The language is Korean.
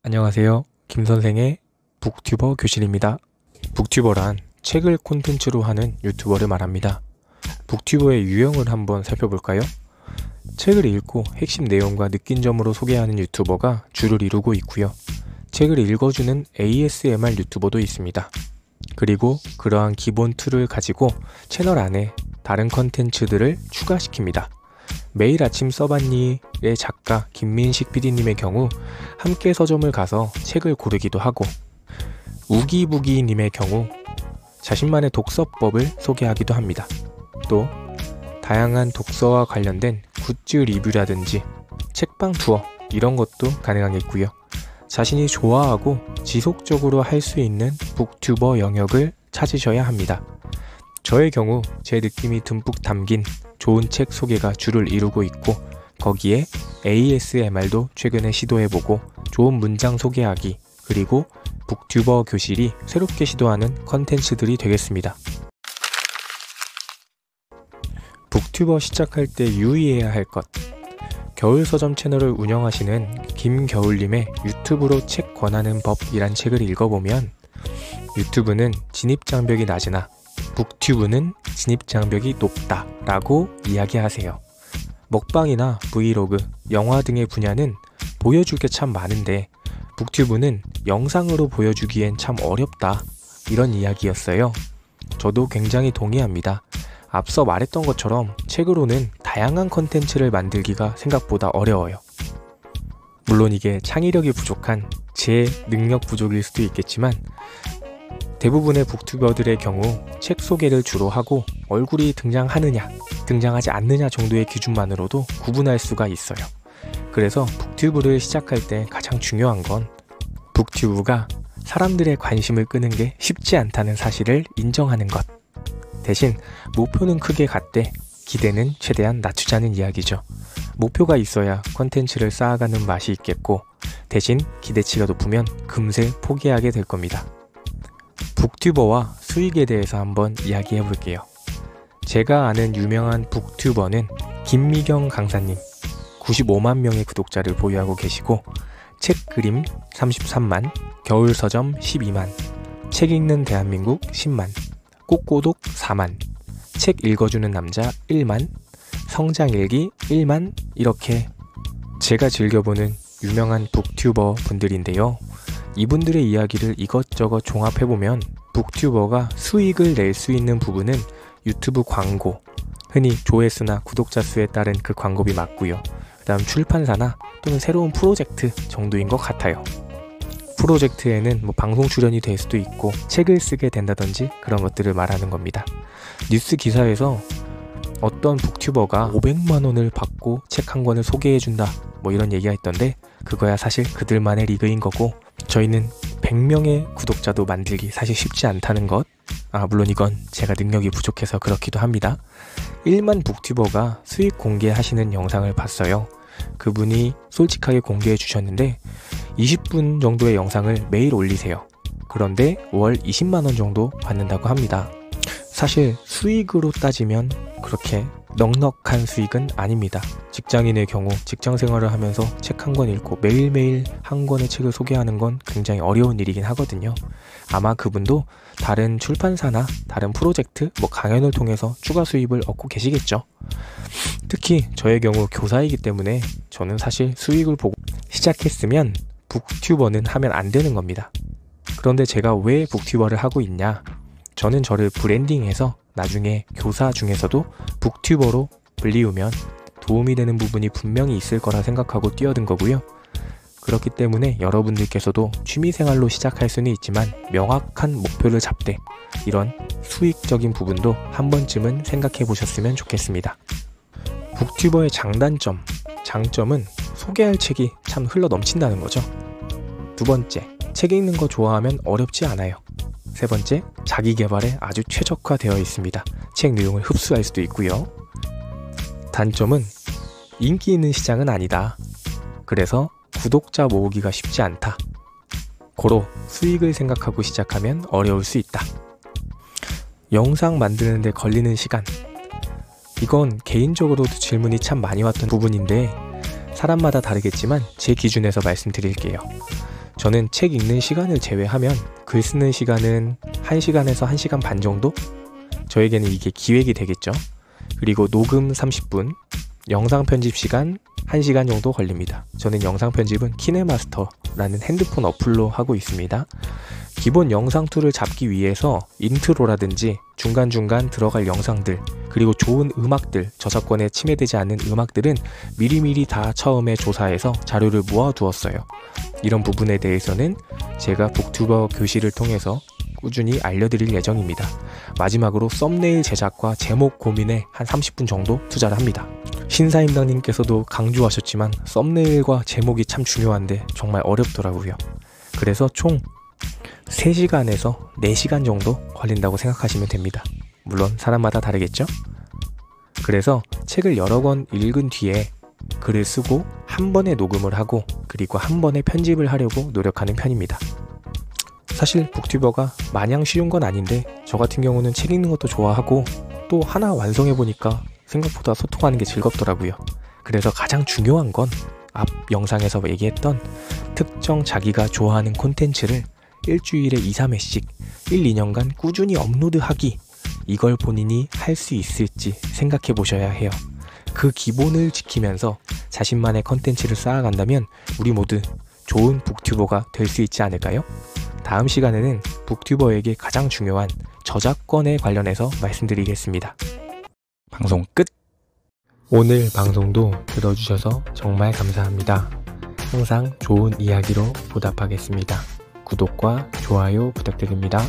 안녕하세요. 김선생의 북튜버 교실입니다. 북튜버란 책을 콘텐츠로 하는 유튜버를 말합니다. 북튜버의 유형을 한번 살펴볼까요? 책을 읽고 핵심 내용과 느낀 점으로 소개하는 유튜버가 주를 이루고 있고요. 책을 읽어주는 ASMR 유튜버도 있습니다. 그리고 그러한 기본 툴을 가지고 채널 안에 다른 컨텐츠들을 추가시킵니다. 매일 아침 써봤니의 작가 김민식 PD님의 경우 함께 서점을 가서 책을 고르기도 하고, 우기부기님의 경우 자신만의 독서법을 소개하기도 합니다. 또 다양한 독서와 관련된 굿즈 리뷰라든지 책방 투어 이런 것도 가능하겠고요. 자신이 좋아하고 지속적으로 할 수 있는 북튜버 영역을 찾으셔야 합니다. 저의 경우 제 느낌이 듬뿍 담긴 좋은 책 소개가 주를 이루고 있고, 거기에 ASMR도 최근에 시도해보고 좋은 문장 소개하기, 그리고 북튜버 교실이 새롭게 시도하는 컨텐츠들이 되겠습니다. 북튜버 시작할 때 유의해야 할 것. 겨울서점 채널을 운영하시는 김겨울님의 유튜브로 책 권하는 법이란 책을 읽어보면, 유튜브는 진입장벽이 낮으나 북튜브는 진입장벽이 높다 라고 이야기하세요. 먹방이나 브이로그, 영화 등의 분야는 보여줄 게 참 많은데 북튜브는 영상으로 보여주기엔 참 어렵다, 이런 이야기였어요. 저도 굉장히 동의합니다. 앞서 말했던 것처럼 책으로는 다양한 컨텐츠를 만들기가 생각보다 어려워요. 물론 이게 창의력이 부족한 제 능력 부족일 수도 있겠지만, 대부분의 북튜버들의 경우 책 소개를 주로 하고 얼굴이 등장하느냐, 등장하지 않느냐 정도의 기준만으로도 구분할 수가 있어요. 그래서 북튜브를 시작할 때 가장 중요한 건 북튜브가 사람들의 관심을 끄는 게 쉽지 않다는 사실을 인정하는 것. 대신 목표는 크게 갖되 기대는 최대한 낮추자는 이야기죠. 목표가 있어야 컨텐츠를 쌓아가는 맛이 있겠고, 대신 기대치가 높으면 금세 포기하게 될 겁니다. 북튜버와 수익에 대해서 한번 이야기해 볼게요. 제가 아는 유명한 북튜버는 김미경 강사님, 95만 명의 구독자를 보유하고 계시고, 책 그림 33만, 겨울서점 12만, 책 읽는 대한민국 10만, 꽃고독 4만, 책 읽어주는 남자 1만, 성장일기 1만, 이렇게 제가 즐겨보는 유명한 북튜버 분들인데요. 이분들의 이야기를 이것저것 종합해보면 북튜버가 수익을 낼 수 있는 부분은 유튜브 광고, 흔히 조회수나 구독자 수에 따른 그 광고비 맞고요. 그 다음 출판사나 또는 새로운 프로젝트 정도인 것 같아요. 프로젝트에는 방송 출연이 될 수도 있고 책을 쓰게 된다든지 그런 것들을 말하는 겁니다. 뉴스 기사에서 어떤 북튜버가 500만 원을 받고 책 한 권을 소개해준다, 이런 얘기가 있던데, 그거야 사실 그들만의 리그인 거고, 저희는 100명의 구독자도 만들기 사실 쉽지 않다는 것. 물론 이건 제가 능력이 부족해서 그렇기도 합니다. 1만 북튜버가 수익 공개하시는 영상을 봤어요. 그분이 솔직하게 공개해 주셨는데 20분 정도의 영상을 매일 올리세요. 그런데 월 20만 원 정도 받는다고 합니다. 사실 수익으로 따지면 그렇게 넉넉한 수익은 아닙니다. 직장인의 경우 직장 생활을 하면서 책 한 권 읽고 매일매일 한 권의 책을 소개하는 건 굉장히 어려운 일이긴 하거든요. 아마 그분도 다른 출판사나 다른 프로젝트, 강연을 통해서 추가 수입을 얻고 계시겠죠. 특히 저의 경우 교사이기 때문에 저는 사실 수익을 보고 시작했으면 북튜버는 하면 안 되는 겁니다. 그런데 제가 왜 북튜버를 하고 있냐? 저는 저를 브랜딩해서 나중에 교사 중에서도 북튜버로 불리우면 도움이 되는 부분이 분명히 있을 거라 생각하고 뛰어든 거고요. 그렇기 때문에 여러분들께서도 취미생활로 시작할 수는 있지만 명확한 목표를 잡되 이런 수익적인 부분도 한 번쯤은 생각해 보셨으면 좋겠습니다. 북튜버의 장점은 소개할 책이 참 흘러 넘친다는 거죠. 두 번째, 책 읽는 거 좋아하면 어렵지 않아요. 세 번째, 자기 개발에 아주 최적화되어 있습니다. 책 내용을 흡수할 수도 있고요. 단점은 인기 있는 시장은 아니다. 그래서 구독자 모으기가 쉽지 않다. 고로 수익을 생각하고 시작하면 어려울 수 있다. 영상 만드는데 걸리는 시간. 이건 개인적으로도 질문이 참 많이 왔던 부분인데 사람마다 다르겠지만 제 기준에서 말씀드릴게요. 저는 책 읽는 시간을 제외하면 글 쓰는 시간은 1시간에서 1시간 반 정도? 저에게는 이게 기획이 되겠죠. 그리고 녹음 30분, 영상 편집 시간 1시간 정도 걸립니다. 저는 영상 편집은 키네마스터라는 핸드폰 어플로 하고 있습니다. 기본 영상 툴을 잡기 위해서 인트로라든지 중간중간 들어갈 영상들, 그리고 좋은 음악들, 저작권에 침해되지 않는 음악들은 미리미리 다 처음에 조사해서 자료를 모아두었어요. 이런 부분에 대해서는 제가 북튜버 교실을 통해서 꾸준히 알려드릴 예정입니다. 마지막으로 썸네일 제작과 제목 고민에 한 30분 정도 투자를 합니다. 신사임당님께서도 강조하셨지만 썸네일과 제목이 참 중요한데 정말 어렵더라고요. 그래서 총 3시간에서 4시간 정도 걸린다고 생각하시면 됩니다. 물론 사람마다 다르겠죠? 그래서 책을 여러 권 읽은 뒤에 글을 쓰고 한 번에 녹음을 하고 그리고 한 번에 편집을 하려고 노력하는 편입니다. 사실 북튜버가 마냥 쉬운 건 아닌데 저 같은 경우는 책 읽는 것도 좋아하고 또 하나 완성해보니까 생각보다 소통하는 게 즐겁더라고요. 그래서 가장 중요한 건 앞 영상에서 얘기했던 특정 자기가 좋아하는 콘텐츠를 일주일에 2-3회씩 1-2년간 꾸준히 업로드하기, 이걸 본인이 할 수 있을지 생각해 보셔야 해요. 그 기본을 지키면서 자신만의 콘텐츠를 쌓아간다면 우리 모두 좋은 북튜버가 될 수 있지 않을까요? 다음 시간에는 북튜버에게 가장 중요한 저작권에 관련해서 말씀드리겠습니다. 방송 끝! 오늘 방송도 들어주셔서 정말 감사합니다. 항상 좋은 이야기로 보답하겠습니다. 구독과 좋아요 부탁드립니다.